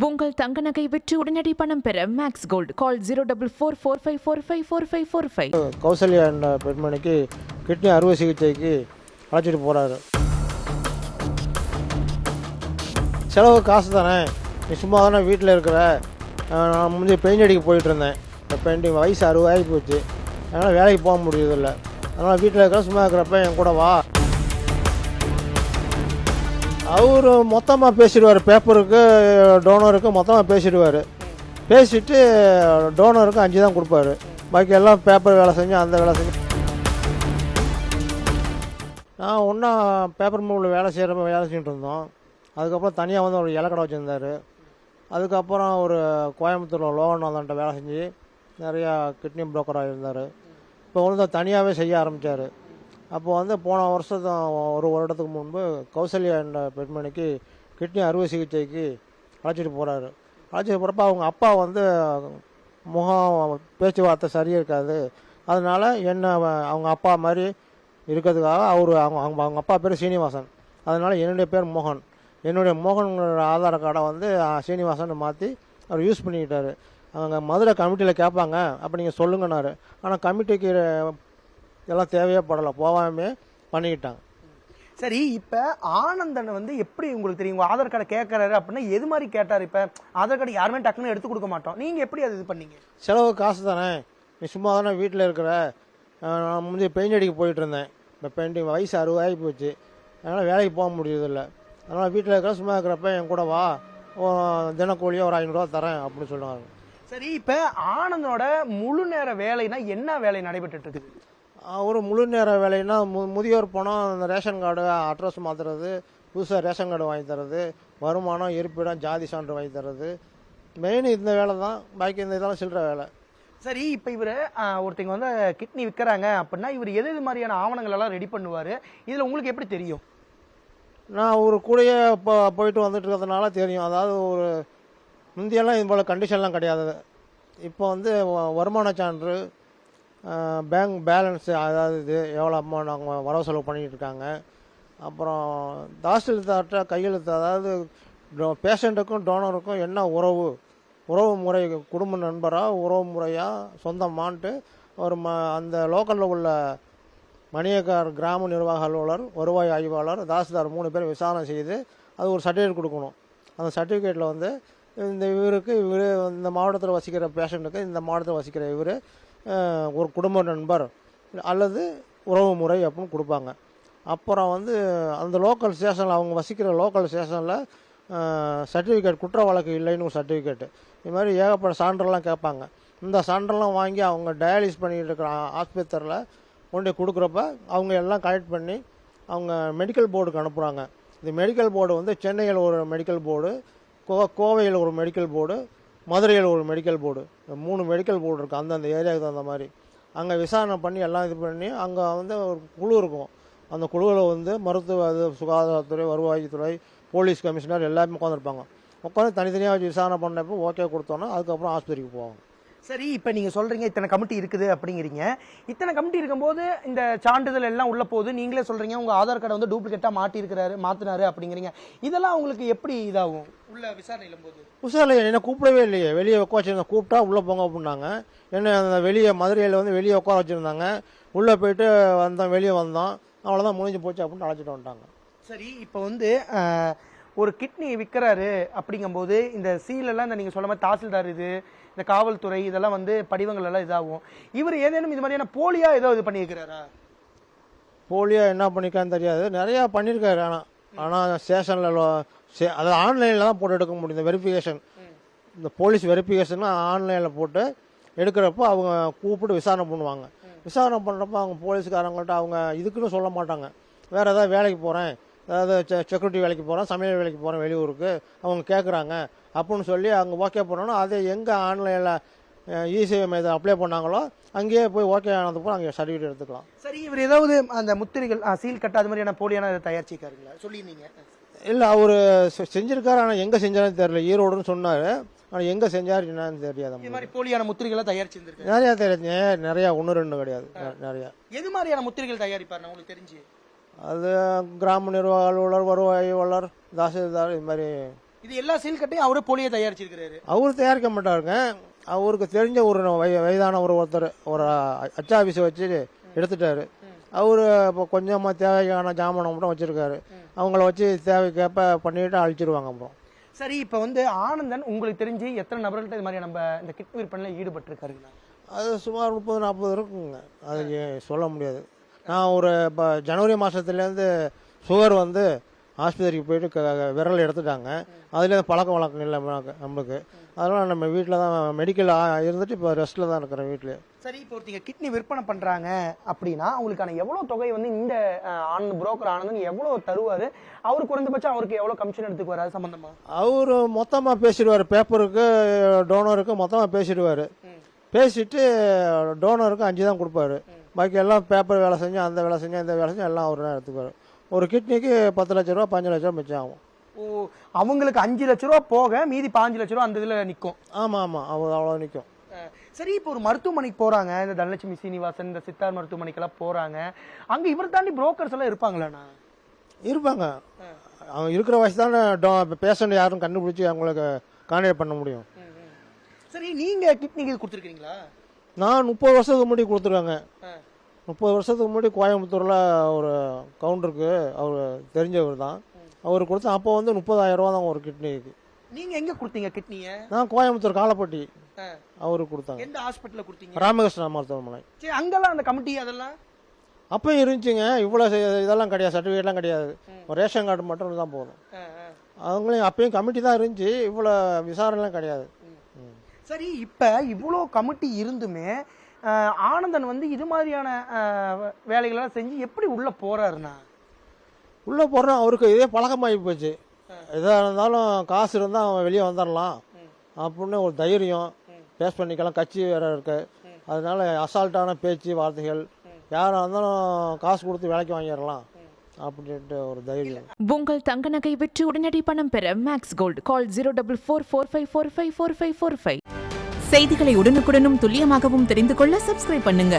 உங்கள் தங்க நகை விற்று உடனடி பணம் பெற மேக்ஸ் கோல்டு கால் 04445454545. கௌசல்யா என்ற பெண்மணிக்கு கிட்னி அறுவை சிகிச்சைக்கு அழைச்சிட்டு போகிறாரு. செலவு காசு தானே, நீ சும்மா தானே வீட்டில் இருக்கிற, நான் முந்தைய பெயிண்ட் அடிக்க போயிட்டு இருந்தேன். இந்த பெயிண்டிங் வயசு 60 ஆகி போச்சு, அதனால் வேலைக்கு போக முடியறதில்லை. அதனால் வீட்டில் இருக்கிற சும்மா இருக்கிறப்ப என் கூட வா. அவர் மொத்தமாக பேசிடுவார், பேப்பருக்கு டோனருக்கு மொத்தமாக பேசிடுவார். பேசிவிட்டு டோனருக்கு 5 தான் கொடுப்பாரு, பாக்கி எல்லாம் பேப்பர் வேலை செஞ்சு அந்த வேலை செஞ்சு. நான் ஒன்றா பேப்பர் மூவில் வேலை செஞ்சுட்டு இருந்தோம். அதுக்கப்புறம் தனியாக வந்து ஒரு இலக்கடை வச்சுருந்தார். அதுக்கப்புறம் ஒரு கோயம்புத்தூரில் லோகநாதன்ட்ட வேலை செஞ்சு நிறையா கிட்னி புரோக்கராக இருந்தார். இப்போ வந்து தனியாகவே செய்ய ஆரம்பித்தார். அப்போ வந்து போன வருஷம் ஒரு வருடத்துக்கு முன்பு கௌசல்யா என்ற பெண்மணிக்கு கிட்னி அறுவை சிகிச்சைக்கு அழைச்சிட்டு போகிறாரு. அழைச்சிட்டு போகிறப்ப அவங்க அப்பா வந்து முகம் பேச்சுவார்த்தை சரியாக இருக்காது. அதனால் என்ன அவங்க அப்பா மாதிரி இருக்கிறதுக்காக அவங்க அப்பா பேர் சீனிவாசன், அதனால் என்னுடைய பேர் மோகன், என்னுடைய மோகன்கிற ஆதார் கார்டை வந்து சீனிவாசன் மாற்றி அவர் யூஸ் பண்ணிக்கிட்டார். அவங்க மதுரை கமிட்டியில் கேட்பாங்க, அப்போ நீங்கள் சொல்லுங்கன்னாரு. ஆனால் கமிட்டிக்கு இதெல்லாம் தேவையே படலை, போகாமே பண்ணிக்கிட்டாங்க. சரி, இப்போ ஆனந்தன் வந்து எப்படி உங்களுக்கு தெரியும் உங்கள் ஆதார் கார்டை கேட்குறாரு அப்படின்னா எது மாதிரி கேட்டார்? இப்போ ஆதார் கார்டு யாருமே டக்குன்னு எடுத்து கொடுக்க மாட்டோம், நீங்கள் எப்படி அது இது பண்ணீங்க? செலவு காசு தானே, நீ சும்மா தானே வீட்டில் இருக்கிற, நான் முந்தைய பெயிண்ட் அடிக்க போயிட்டு இருந்தேன். இந்த பெயிண்டிங் வயசு 60 ஆகி போச்சு, அதனால் வேலைக்கு போக முடியறதில்லை. அதனால் வீட்டில் இருக்கிற சும்மா இருக்கிறப்ப என் கூட வா, தினக்கூலியாக ஒரு 500 ரூபா தரேன் அப்படின்னு சொல்லுவாங்க. சரி, இப்போ ஆனந்தனோட முழு நேர வேலைனா என்ன வேலை நடைபெற்று இருக்குது? ஒரு முழு நேர வேலைன்னா முதியோர் பணம், அந்த ரேஷன் கார்டு அட்ரஸ் மாற்றுறது, புதுசாக ரேஷன் கார்டு வாங்கி தர்றது, வருமானம், இருப்பிடம், ஜாதி சான்று வாங்கி தர்றது, மெயின் இந்த வேலை தான். பாக்கி இந்த இதெல்லாம் சில்லற வேலை. சரி, இப்போ இவர் ஒருத்தங்க வந்து கிட்னி விற்கிறாங்க அப்படின்னா இவர் எது மாதிரியான ஆவணங்கள் எல்லாம் ரெடி பண்ணுவார்? இதில் உங்களுக்கு எப்படி தெரியும்? நான் ஒரு கூடயே இப்போ போயிட்டு வந்துட்டு இருக்கிறதுனால தெரியும். அதாவது ஒரு முந்தியெல்லாம் இது போல் கண்டிஷன்லாம் கிடையாது. இப்போ வந்து வருமான சான்று, பேங்க் பேலன்ஸு, அதாவது இது எவ்வளோ அமௌண்ட் அவங்க வரவு செலவு பண்ணிகிட்டு இருக்காங்க. அப்புறம் தாசில்தார்கிட்ட கையெழுத்து, அதாவது பேஷண்ட்டுக்கும் டோனருக்கும் என்ன உறவு முறை, குடும்ப நண்பராக, உறவு முறையாக, சொந்தமான்ட்டு ஒரு அந்த லோக்கலில் உள்ள மணியக்கார், கிராம நிர்வாக அலுவலர், வருவாய் ஆய்வாளர், தாசில்தார் 3 பேர் விசாரணை செய்து அது ஒரு சர்டிஃபிகேட் கொடுக்கணும். அந்த சர்டிஃபிகேட்டில் வந்து இவருக்கு இந்த மாவட்டத்தில் வசிக்கிற பேஷண்ட்டுக்கு இந்த மாவட்டத்தில் வசிக்கிற இவர் ஒரு குடும்ப நண்பர் அல்லது உறவு முறை அப்படின்னு கொடுப்பாங்க. அப்புறம் வந்து அந்த லோக்கல் ஸ்டேஷனில், அவங்க வசிக்கிற லோக்கல் ஸ்டேஷனில் சர்டிஃபிகேட், குற்ற வழக்கு இல்லைன்னு ஒரு சர்டிஃபிகேட்டு, இது மாதிரி ஏகப்பட்ட சான்றெல்லாம் கேட்பாங்க. இந்த சான்றெல்லாம் வாங்கி அவங்க டயாலிஸ் பண்ணிகிட்டு இருக்கிற ஆஸ்பத்திரியில் கொண்டு கொடுக்குறப்ப அவங்க எல்லாம் கலெக்ட் பண்ணி அவங்க மெடிக்கல் போர்டுக்கு அனுப்புகிறாங்க. இந்த மெடிக்கல் போர்டு வந்து சென்னையில் ஒரு மெடிக்கல் போர்டு, கோவையில் ஒரு மெடிக்கல் போர்டு, மதுரையில் ஒரு மெடிக்கல் போர்டு, 3 மெடிக்கல் போர்டு இருக்குது அந்தந்த ஏரியாவுக்கு தகுந்த மாதிரி. அங்கே விசாரணை பண்ணி எல்லாம் இது பண்ணி அங்கே வந்து ஒரு குழு இருக்கும். அந்த குழுவில் வந்து மருத்துவ, சுகாதாரத்துறை, வருவாய்த்துறை, போலீஸ் கமிஷனர் எல்லாருமே உட்காந்துருப்பாங்க. உட்காந்து தனித்தனியாக வச்சு விசாரணை பண்ணப்போ ஓகே கொடுத்தோன்னா அதுக்கப்புறம் ஆஸ்பத்திரிக்கு போவாங்க. சரி, இப்போ நீங்கள் சொல்கிறீங்க இத்தனை கமிட்டி இருக்குது அப்படிங்கிறீங்க. இத்தனை கமிட்டி இருக்கும்போது இந்த சான்றிதழ் எல்லாம் உள்ள போது நீங்களே சொல்கிறீங்க உங்கள் ஆதார் கார்டை வந்து டூப்ளிகேட்டாக மாற்றினாரு அப்படிங்கிறீங்க. இதெல்லாம் உங்களுக்கு எப்படி இதாகும் உள்ள விசாரணையிலும் போது? விசாரணை என்ன கூப்பிடவே இல்லையே, வெளியே உட்கார வச்சுருந்தாங்க. கூப்பிட்டா உள்ளே போங்க அப்படின்னாங்க. என்ன அந்த வெளியே மதுரையில் வந்து வெளியே உட்கார வச்சுருந்தாங்க. உள்ளே போயிட்டு வந்தோம், வெளியே வந்தோம், அவ்வளோதான் முடிஞ்சு போச்சு அப்படின்னு அழைச்சிட்டு வந்துட்டாங்க. சரி, இப்போ வந்து ஒரு கிட்னி விற்கிறாரு அப்படிங்கும்போது இந்த சீலெல்லாம் இந்த நீங்கள் சொல்ல மாதிரி தாசில்தார், இந்த காவல்துறை, இதெல்லாம் வந்து படிவங்கள் எல்லாம் இதாகும். இவர் ஏதேனும் இது மாதிரியான போலியா ஏதோ இது பண்ணியிருக்கிறாரா? போலியா என்ன பண்ணிக்கான்னு தெரியாது, நிறையா பண்ணியிருக்காரு. ஆனால் ஸ்டேஷனில் அதாவது ஆன்லைனில் தான் போட்டு எடுக்க முடியும். இந்த வெரிஃபிகேஷன், இந்த போலீஸ் வெரிஃபிகேஷன்லாம் ஆன்லைனில் போட்டு எடுக்கிறப்போ அவங்க கூப்பிட்டு விசாரணை பண்ணுவாங்க. விசாரணை பண்ணுறப்போ அவங்க போலீஸ்காரங்கள்ட்ட அவங்க இதுக்குன்னு சொல்ல மாட்டாங்க. வேறு ஏதாவது வேலைக்கு போகிறேன், அதாவது செக்யூரிட்டி வேலைக்கு போகிறேன், சமையல் வேலைக்கு போகிறேன் வெளியூருக்கு, அவங்க கேட்குறாங்க அப்படின்னு சொல்லி அவங்க ஓகே பண்ணணும். அதை எங்கே ஆன்லைனில் இசேவை மையத்தில் அப்ளை பண்ணாங்களோ அங்கேயே போய் ஓகே ஆனதுக்கு அங்கே சர்டிஃபிகேட் எடுத்துக்கலாம். சரி, இவர் ஏதாவது அந்த முத்திரைகள், சீல் கட்ட அது மாதிரியான போலியான தயாரிச்சிருக்காருங்களா? சொல்லியிருந்தீங்க. இல்லை, அவர் செஞ்சுருக்காரு, ஆனால் எங்கே செஞ்சாலும் தெரியல. ஈரோடுன்னு சொன்னார், ஆனால் எங்கே செஞ்சார் என்னன்னு தெரியாது. இது மாதிரி போலியான முத்திரைகளை தயாரிச்சிருந்திருக்கு நிறையா தெரியுது, நிறையா, 1-2 கிடையாது, நிறையா. எது மாதிரியான முத்திரைகள் தயாரிப்பார் உங்களுக்கு தெரிஞ்சு? அது கிராம நிர்வாக அலுவலர், வருவாய் ஆய்வாளர், தாசில்தார், இது மாதிரி இது எல்லா சீல் கட்டையும் அவரே போலியே தயாரிச்சிருக்கிறாரு. அவர் தயாரிக்க மாட்டாருங்க. அவருக்கு தெரிஞ்ச ஒரு வயதான ஒருத்தர் ஒரு அச்சா ஆஃபீஸை வச்சு எடுத்துட்டாரு. அவர் இப்போ கொஞ்சமாக தேவையான ஜாமானை மட்டும் வச்சுருக்காரு. அவங்கள வச்சு தேவைக்கேற்ப பண்ணிட்டு அழிச்சிருவாங்க. அப்புறம் சரி, இப்போ ஆனந்தன் உங்களுக்கு தெரிஞ்சு எத்தனை நபர்கள்ட்ட இது மாதிரி நம்ம இந்த கிட்னி விற்பனையில் ஈடுபட்டிருக்காருங்களா? அது சுமார் 30-40 இருக்குங்க. அது சொல்ல முடியாது. நான் ஒரு இப்போ ஜனவரி மாதத்துலேருந்து சுகர் ஆஸ்பத்திரிக்கு போயிட்டு விரல் எடுத்துட்டாங்க. அதுலேருந்து பழக்க வழக்கம் இல்லை நம்மளுக்கு. அதனால் நம்ம வீட்டில் தான் மெடிக்கல் இருந்துட்டு இப்போ ரெஸ்ட்டில் தான் இருக்கிறேன் வீட்டில். சரி, இப்போ ஒருத்தங்க கிட்னி விற்பனை பண்ணுறாங்க அப்படின்னா அவங்களுக்கான எவ்வளோ தொகை இந்த ஆனந்த் புரோக்கர் ஆனந்தன் எவ்வளோ தருவார்? அவர் குறைந்தபட்சம் அவருக்கு எவ்வளோ கமிஷன் எடுத்துக்கு வராது சம்மந்தமாக? அவர் மொத்தமாக பேசிடுவார். பேப்பருக்கு டோனருக்கு மொத்தமாக பேசிடுவார். பேசிட்டு டோனருக்கு 5 தான் கொடுப்பாரு. பாக்கி எல்லாம் பேப்பர் வேலை செஞ்சு அந்த வேலை செஞ்சு இந்த வேலை செஞ்சு எல்லாம் அவர் தான் எடுத்துக்குவார். ஒரு கிட்னிக்கு 10 லட்ச ரூபா 15 லட்ச ரூபா மிச்சம் ஆகும். ஓ, அவங்களுக்கு 5 லட்ச ரூபா போக மீதி 15 லட்ச ரூபா அந்த இதில் நிற்கும். ஆமாம், அவ்வளோ நிற்கும். சரி, இப்போ ஒரு மருத்துவமனைக்கு போகிறாங்க, இந்த தனலட்சுமி சீனிவாசன் இந்த சித்தார் மருத்துவமனைக்கெல்லாம் போகிறாங்க. அங்கே இவர் தாண்டி புரோக்கர்ஸ் எல்லாம் இருப்பாங்களாண்ணா? இருப்பாங்க. அவங்க இருக்கிற வயசு தானே பேஷண்ட் யாரும் கண்டுபிடிச்சி அவங்களுக்கு கான்டாக்ட் பண்ண முடியும். சரி, நீங்கள் கிட்னிக்கு இது கொடுத்துருக்கீங்களா? நான் 30 வருஷத்துக்கு முன்னாடி கொடுத்துருவேங்க. 30 வருஷத்துக்கு முன்னாடி கோயம்புத்தூரில் ஒரு கவுண்டருக்கு அவர் தெரிஞ்சவர் தான். அவர் கொடுத்தா அப்போ 30,000 ரூபா தான் ஒரு கிட்னிக்கு. நீங்கள் எங்கே கொடுத்தீங்க கிட்னியை? நான் கோயம்புத்தூர் காலப்பட்டி அவருக்கு கொடுத்தாங்க. எந்த ஹாஸ்பிட்டலில் கொடுத்தீங்க? ராமகிருஷ்ணா மருத்துவமனை. சரி, அங்கெல்லாம் அந்த கமிட்டி அதெல்லாம் அப்பயும் இருந்துச்சுங்க. இவ்வளோ இதெல்லாம் கிடையாது, சர்டிஃபிகேட்லாம் கிடையாது. ஒரு ரேஷன் கார்டு மட்டும் தான் போதும். அவங்களையும் அப்பயும் கமிட்டி தான் இருந்துச்சு, இவ்வளோ விசாரணைலாம் கிடையாது. சரி, இப்போ இவ்வளோ கமிட்டி இருந்துமே ஆனந்தன் இது மாதிரியான வேலைகளெல்லாம் செஞ்சு எப்படி உள்ளே போகிறாருண்ணா? உள்ளே போகிறோம். அவருக்கு இதே பழக்கமாகி போச்சு. எதாக இருந்தாலும் காசு இருந்தால் அவன் வெளியே வந்துடலாம் அப்படின்னு ஒரு தைரியம். பேஸ் பண்ணிக்கலாம். கட்சி வேறு இருக்கு. அதனால அசால்ட்டான பேச்சு வார்த்தைகள். யாராக இருந்தாலும் காசு கொடுத்து வேலைக்கு வாங்கிடலாம் அப்படின்ட்டு ஒரு தைரியம். உங்கள் தங்க நகை விற்று உடனடி பணம் பெற மேக்ஸ் கோல்டு கால் 04445454545. செய்திகளை உடனுக்குடனும் துல்லியமாகவும் தெரிந்து கொள்ள சப்ஸ்கிரைப் பண்ணுங்க.